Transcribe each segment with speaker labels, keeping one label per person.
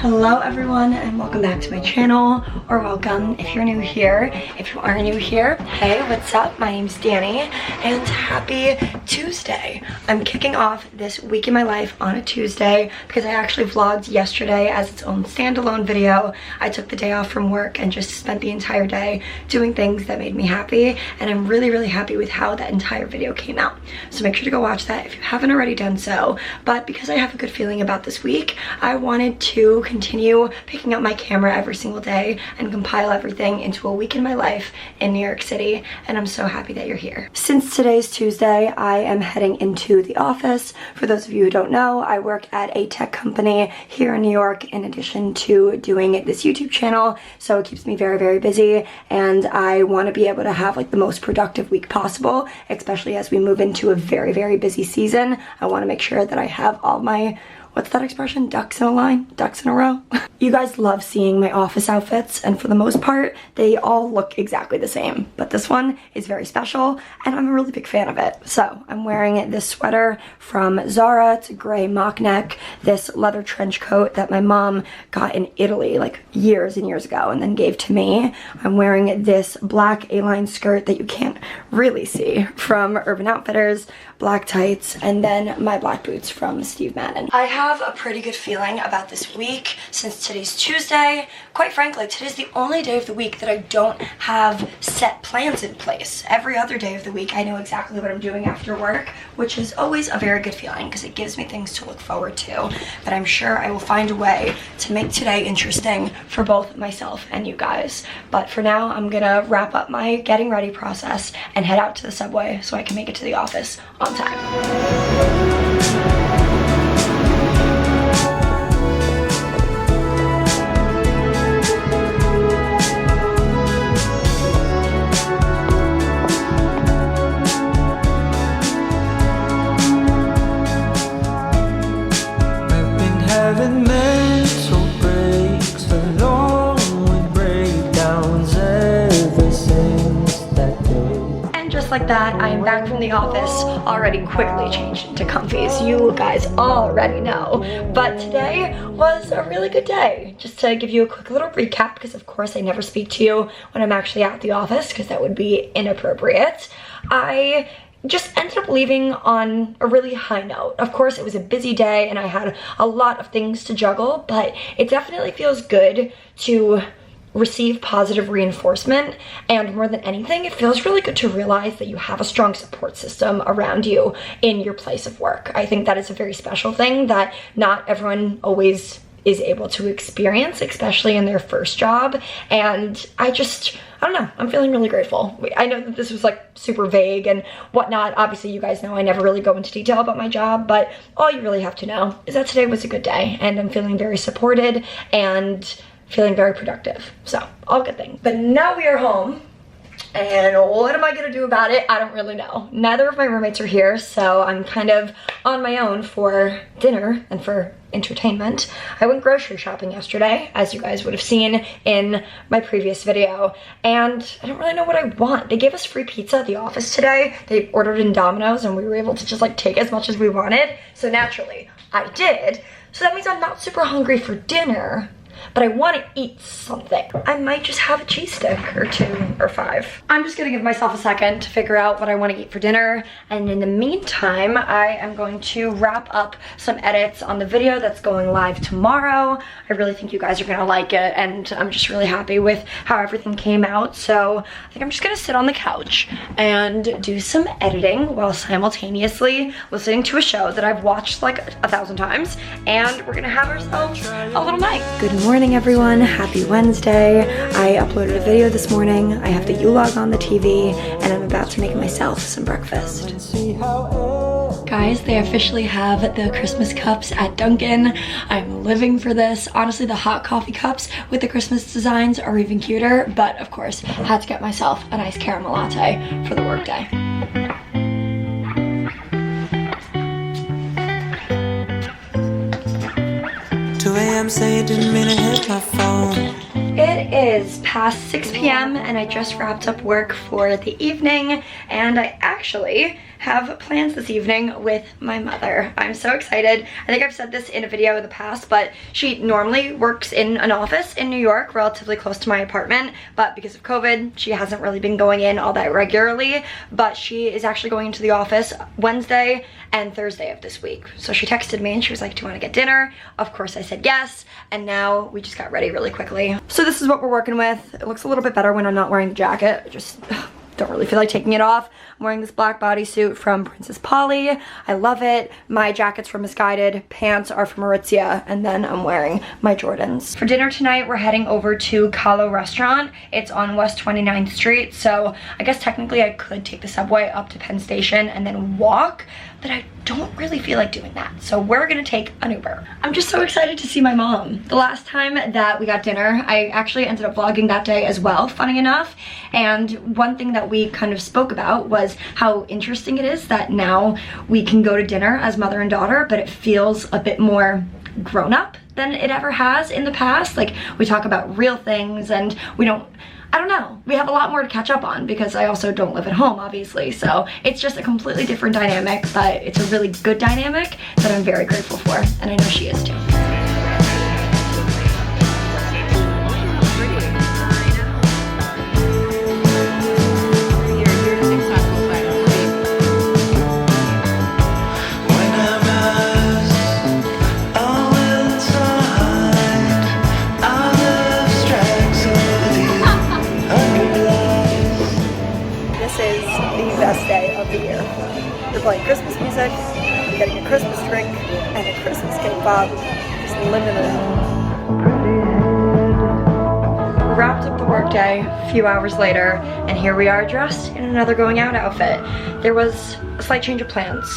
Speaker 1: Hello everyone and welcome back to my channel, or welcome if you're new here. If you are new here, hey, what's up? My name's Danny and happy Tuesday. I'm kicking off this week in my life on a Tuesday because I actually vlogged yesterday as its own standalone video. I took the day off from work and just spent the entire day doing things that made me happy, and I'm really happy with how that entire video came out. So make sure to go watch that if you haven't already done so. But because I have a good feeling about this week, I wanted to continue picking up my camera every single day and compile everything into a week in my life in New York City, and I'm so happy that you're here. Since today's Tuesday, I am heading into the office. For those of you who don't know, I work at a tech company here in New York in addition to doing this YouTube channel, so it keeps me very busy, and I want to be able to have like the most productive week possible, especially as we move into a very busy season. I want to make sure that I have all my, what's that expression? Ducks in a line? Ducks in a row? You guys love seeing my office outfits, and for the most part, they all look exactly the same. But this one is very special, and I'm a really big fan of it. So I'm wearing this sweater from Zara. It's a gray mock neck, this leather trench coat that my mom got in Italy like years and years ago and then gave to me. I'm wearing this black A-line skirt that you can't really see from Urban Outfitters, black tights, and then my black boots from Steve Madden. I have a pretty good feeling about this week since today's Tuesday. Quite frankly, today's the only day of the week that I don't have set plans in place. Every other day of the week I know exactly what I'm doing after work, which is always a very good feeling because it gives me things to look forward to. But I'm sure I will find a way to make today interesting for both myself and you guys. But for now, I'm gonna wrap up my getting ready process and head out to the subway so I can make it to the office on time.
Speaker 2: Having mental breaks along with breakdowns ever since that day.
Speaker 1: And just like that, I am back from the office, already quickly changed into comfies. You guys already know. But today was a really good day. Just to give you a quick little recap, because of course I never speak to you when I'm actually at the office, because that would be inappropriate. I just ended up leaving on a really high note. Of course, it was a busy day and I had a lot of things to juggle, but it definitely feels good to receive positive reinforcement, and more than anything, it feels really good to realize that you have a strong support system around you in your place of work. I think that is a very special thing that not everyone always is able to experience, especially in their first job. And I don't know, I'm feeling really grateful. I know that this was like super vague and whatnot. Obviously, you guys know I never really go into detail about my job, but all you really have to know is that today was a good day and I'm feeling very supported and feeling very productive. So, all good things. But now we are home. And what am I gonna do about it? I don't really know. Neither of my roommates are here, so I'm kind of on my own for dinner and for entertainment. I went grocery shopping yesterday, as you guys would have seen in my previous video, and I don't really know what I want. They gave us free pizza at the office today. They ordered in Domino's and we were able to just like take as much as we wanted. So naturally, I did. So that means I'm not super hungry for dinner, but I want to eat something. I might just have a cheese stick or 2 or 5. I'm just gonna give myself a second to figure out what I want to eat for dinner, and in the meantime, I am going to wrap up some edits on the video that's going live tomorrow. I really think you guys are gonna like it, and I'm just really happy with how everything came out, so I think I'm just gonna sit on the couch and do some editing while simultaneously listening to a show that I've watched like 1,000 times, and we're gonna have ourselves a little night. Good morning everyone, happy Wednesday. I uploaded a video this morning. I have the U-Log on the TV and I'm about to make myself some breakfast. Guys, they officially have the Christmas cups at Dunkin'. I'm living for this. Honestly, the hot coffee cups with the Christmas designs are even cuter, but of course, had to get myself a nice caramel latte for the workday.
Speaker 2: 2 a.m. say it didn't mean to hit my phone.
Speaker 1: It is past 6 p.m. and I just wrapped up work for the evening, and I actually have plans this evening with my mother. I'm so excited. I think I've said this in a video in the past, but she normally works in an office in New York, relatively close to my apartment, but because of COVID, she hasn't really been going in all that regularly, but she is actually going into the office Wednesday and Thursday of this week. So she texted me and she was like, do you want to get dinner? Of course I said yes, and now we just got ready really quickly. So this is what we're working with. It looks a little bit better when I'm not wearing the jacket. I just don't really feel like taking it off. I'm wearing this black bodysuit from Princess Polly. I love it. My jacket's from Misguided, pants are from Aritzia, and then I'm wearing my Jordans. For dinner tonight, we're heading over to Kahlo Restaurant. It's on West 29th Street, so I guess technically I could take the subway up to Penn Station and then walk, but I don't really feel like doing that, so we're gonna take an Uber. I'm just so excited to see my mom. The last time that we got dinner, I actually ended up vlogging that day as well, funny enough, and one thing that we kind of spoke about was how interesting it is that now we can go to dinner as mother and daughter, but it feels a bit more grown up than it ever has in the past. Like, we talk about real things and I don't know, we have a lot more to catch up on because I also don't live at home, obviously, so it's just a completely different dynamic, but it's a really good dynamic that I'm very grateful for, and I know she is too. Best day of the year. We're playing Christmas music, we're getting a Christmas drink, and a Christmas cake pop. Just living it out. We wrapped up the workday a few hours later, and here we are dressed in another going out outfit. There was a slight change of plans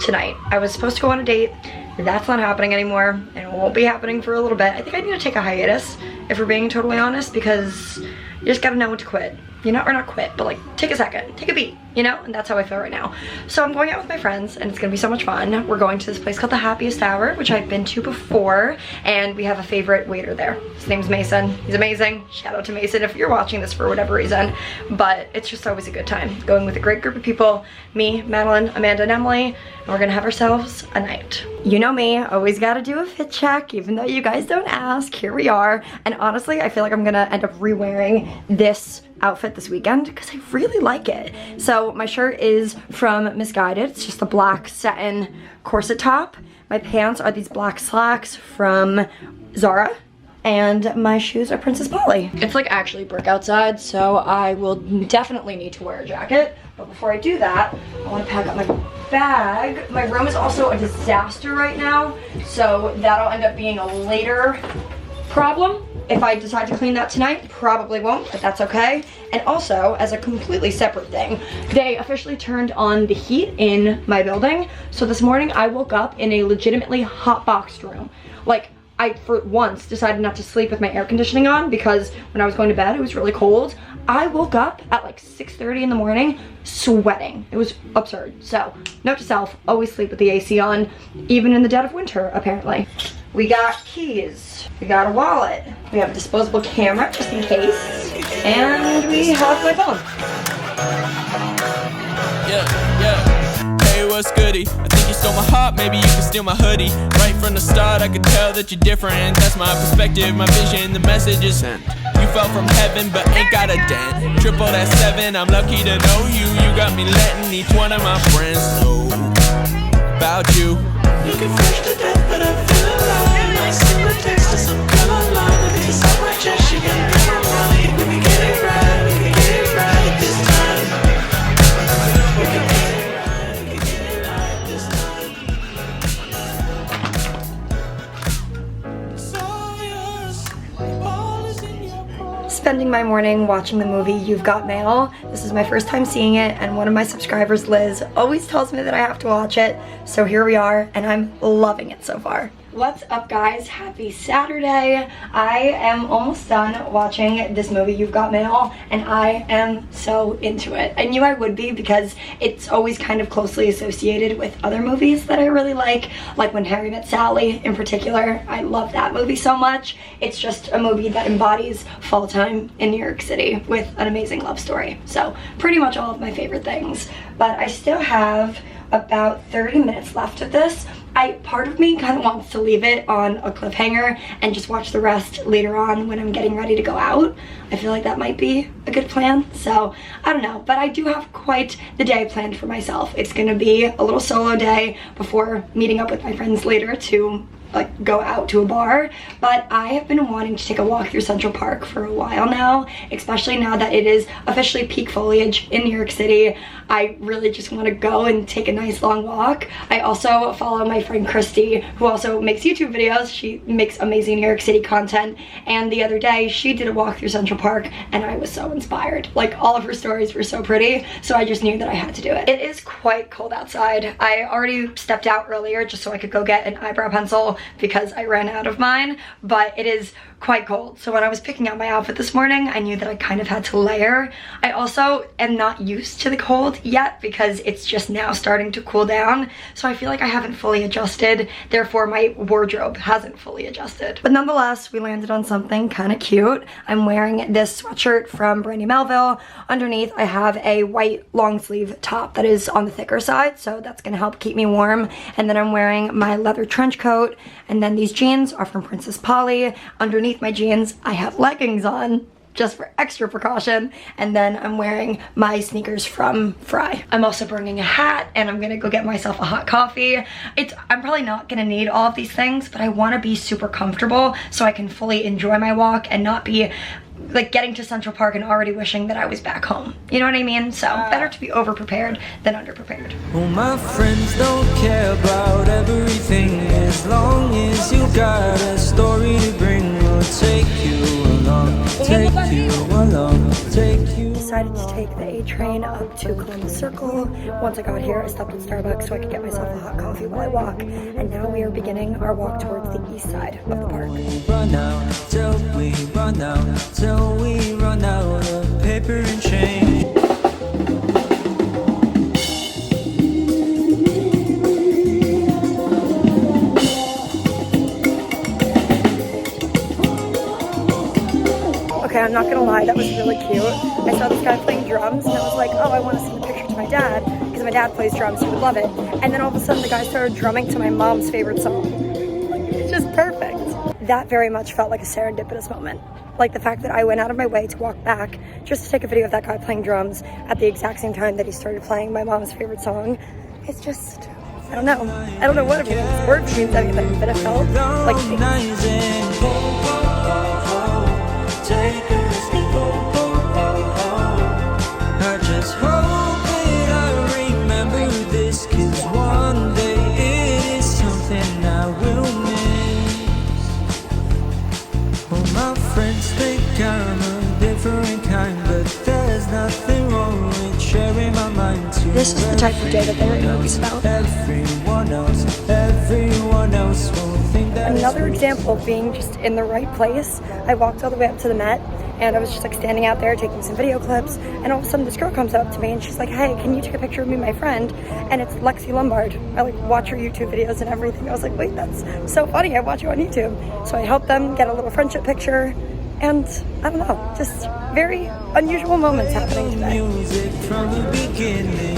Speaker 1: tonight. I was supposed to go on a date. That's not happening anymore, and it won't be happening for a little bit. I think I need to take a hiatus, if we're being totally honest, because you just gotta know when to quit. You know, or not quit, but like take a second, take a beat, you know? And that's how I feel right now. So I'm going out with my friends and it's gonna be so much fun. We're going to this place called the Happiest Hour, which I've been to before, and we have a favorite waiter there. His name's Mason. He's amazing. Shout out to Mason if you're watching this for whatever reason. But it's just always a good time. Going with a great group of people, me, Madeline, Amanda, and Emily, and we're gonna have ourselves a night. You know me, always gotta do a fit check, even though you guys don't ask. Here we are. And honestly, I feel like I'm gonna end up re-wearing this outfit this weekend because I really like it. So my shirt is from Misguided. It's just a black satin corset top. My pants are these black slacks from Zara. And my shoes are Princess Polly. It's like actually brick outside, so I will definitely need to wear a jacket. But before I do that, I want to pack up my bag. My room is also a disaster right now, so that'll end up being a later problem. If I decide to clean that tonight, probably won't, but that's okay. And also, as a completely separate thing, they officially turned on the heat in my building. So this morning I woke up in a legitimately hot boxed room. Like, I for once decided not to sleep with my air conditioning on because when I was going to bed it was really cold. I woke up at like 6:30 in the morning sweating. It was absurd. So note to self, always sleep with the AC on, even in the dead of winter apparently. We got keys, we got a wallet, we have a disposable camera just in case, and we have my phone.
Speaker 3: Hey, what's goody? I think you stole my heart, maybe you can steal my hoodie. Right from the start I could tell that you're different. That's my perspective, my vision, the message is sent. You fell from heaven but ain't got a dent. Triple that 7, I'm lucky to know you. You got me letting each one of my friends know about you. Looking fresh to death but I feel alive. I send my text to some girl online. With this on my chest, she got me on money. We can get it right, we can get it right this time. We can get it right, we can get it right this time. It's all yours, all is in your palm.
Speaker 1: Spending my morning watching the movie You've Got Mail. This is my first time seeing it, and one of my subscribers, Liz, always tells me that I have to watch it. So here we are, and I'm loving it so far. What's up, guys? Happy Saturday. I am almost done watching this movie, You've Got Mail, and I am so into it. I knew I would be because it's always kind of closely associated with other movies that I really like When Harry Met Sally in particular. I love that movie so much. It's just a movie that embodies fall time in New York City with an amazing love story. So pretty much all of my favorite things. But I still have about 30 minutes left of this. Part of me kind of wants to leave it on a cliffhanger and just watch the rest later on when I'm getting ready to go out. I feel like that might be a good plan, so I don't know. But I do have quite the day planned for myself. It's gonna be a little solo day before meeting up with my friends later to go out to a bar. But I have been wanting to take a walk through Central Park for a while now, especially now that it is officially peak foliage in New York City. I really just want to go and take a nice long walk. I also follow my friend Christy, who also makes YouTube videos. She makes amazing New York City content, and the other day she did a walk through Central Park and I was so inspired. All of her stories were so pretty, so I just knew that I had to do it. It is quite cold outside. I already stepped out earlier just so I could go get an eyebrow pencil because I ran out of mine, but it is quite cold. So when I was picking out my outfit this morning, I knew that I kind of had to layer. I also am not used to the cold yet because it's just now starting to cool down. So I feel like I haven't fully adjusted. Therefore, my wardrobe hasn't fully adjusted. But nonetheless, we landed on something kind of cute. I'm wearing this sweatshirt from Brandy Melville. Underneath, I have a white long sleeve top that is on the thicker side, so that's gonna help keep me warm. And then I'm wearing my leather trench coat, and then these jeans are from Princess Polly. Underneath my jeans, I have leggings on, just for extra precaution, and then I'm wearing my sneakers from Fry. I'm also bringing a hat, and I'm gonna go get myself a hot coffee. I'm probably not gonna need all of these things, but I wanna be super comfortable so I can fully enjoy my walk and not be getting to Central Park and already wishing that I was back home. You know what I mean? So better to be over-prepared than under-prepared.
Speaker 2: Well, my friends don't care about everything as long as you got a story to bring. We'll take you along, take you along, take you.
Speaker 1: Decided to take the A train up to Columbus Circle. Once I got here, I stopped at Starbucks so I could get myself a hot coffee while I walk. And now we are beginning our walk towards the east side of the park.
Speaker 2: Run out till we run out, till we run out of paper and change.
Speaker 1: Okay, I'm not gonna lie, that was really cute. I saw this guy playing drums and I was like, oh, I want to send a picture to my dad because my dad plays drums, he would love it. And then all of a sudden the guy started drumming to my mom's favorite song. It's just perfect. That very much felt like a serendipitous moment. The fact that I went out of my way to walk back just to take a video of that guy playing drums at the exact same time that he started playing my mom's favorite song. It's just, I don't know what it means, or if it means anything, but it felt like
Speaker 2: I just hope that I remember this, 'cause one day it is something I will miss. Well, my friends think I'm a different kind, but there's nothing wrong with sharing my mind to.
Speaker 1: This is the type of day that they write movies about.
Speaker 2: Everyone else will think that.
Speaker 1: Another example of being just in the right place. I walked all the way up to the Met, and I was just standing out there taking some video clips, and all of a sudden this girl comes up to me and she's like, hey, can you take a picture of me and my friend? And it's Lexi Lombard. I watch her YouTube videos and everything. I was like, wait, that's so funny, I watch you on YouTube. So I helped them get a little friendship picture, and I don't know, just very unusual moments happening today.
Speaker 2: Music from the beginning.